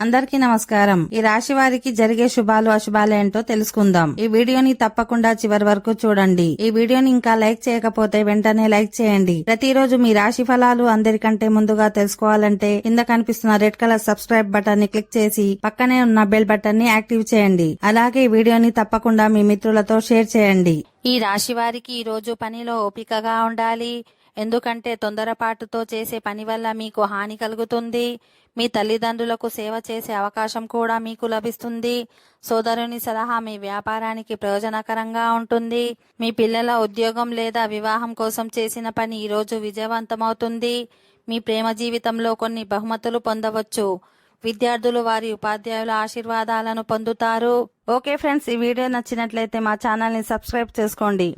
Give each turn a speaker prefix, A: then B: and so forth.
A: అందరికీ నమస్కారం. ఈ రాశి వారికి జరిగే శుభాలు అశుభాలు ఏంటో తెలుసుకుందాం. ఈ వీడియోని తప్పకుండా చివరి వరకు చూడండి. ఈ వీడియోని ఇంకా లైక్ చేయకపోతే వెంటనే లైక్ చేయండి. ప్రతిరోజు మీ రాశి ఫలాలు అందరికంటే ముందుగా తెలుసుకోవాలంటే కింద కనిపిస్తున్న రెడ్ కలర్ సబ్స్క్రైబ్ బటన్ ని క్లిక్ చేసి పక్కనే ఉన్న బెల్ బటన్ ని యాక్టివ్ చేయండి. అలాగే ఈ వీడియోని తప్పకుండా మీ మిత్రులతో షేర్ చేయండి. ఈ రాశి వారికి ఈ రోజు పనిలో ఓపికగా ఉండాలి. ఎందుకంటే తొందరపాటుతో చేసే పని వల్ల మీకు హాని కలుగుతుంది. మీ తల్లిదండ్రులకు సేవ చేసే అవకాశం కూడా మీకు లభిస్తుంది. సోదరుని సలహా మీ వ్యాపారానికి ప్రయోజనకరంగా ఉంటుంది. మీ పిల్లల ఉద్యోగం లేదా వివాహం కోసం చేసిన పని ఈ రోజు విజయవంతమవుతుంది. మీ ప్రేమ జీవితంలో కొన్ని బహుమతులు పొందవచ్చు. విద్యార్థులు వారి ఉపాధ్యాయుల ఆశీర్వాదాలను పొందుతారు. ఓకే ఫ్రెండ్స్, ఈ వీడియో నచ్చినట్లయితే మా ఛానల్ ని సబ్స్క్రైబ్ చేసుకోండి.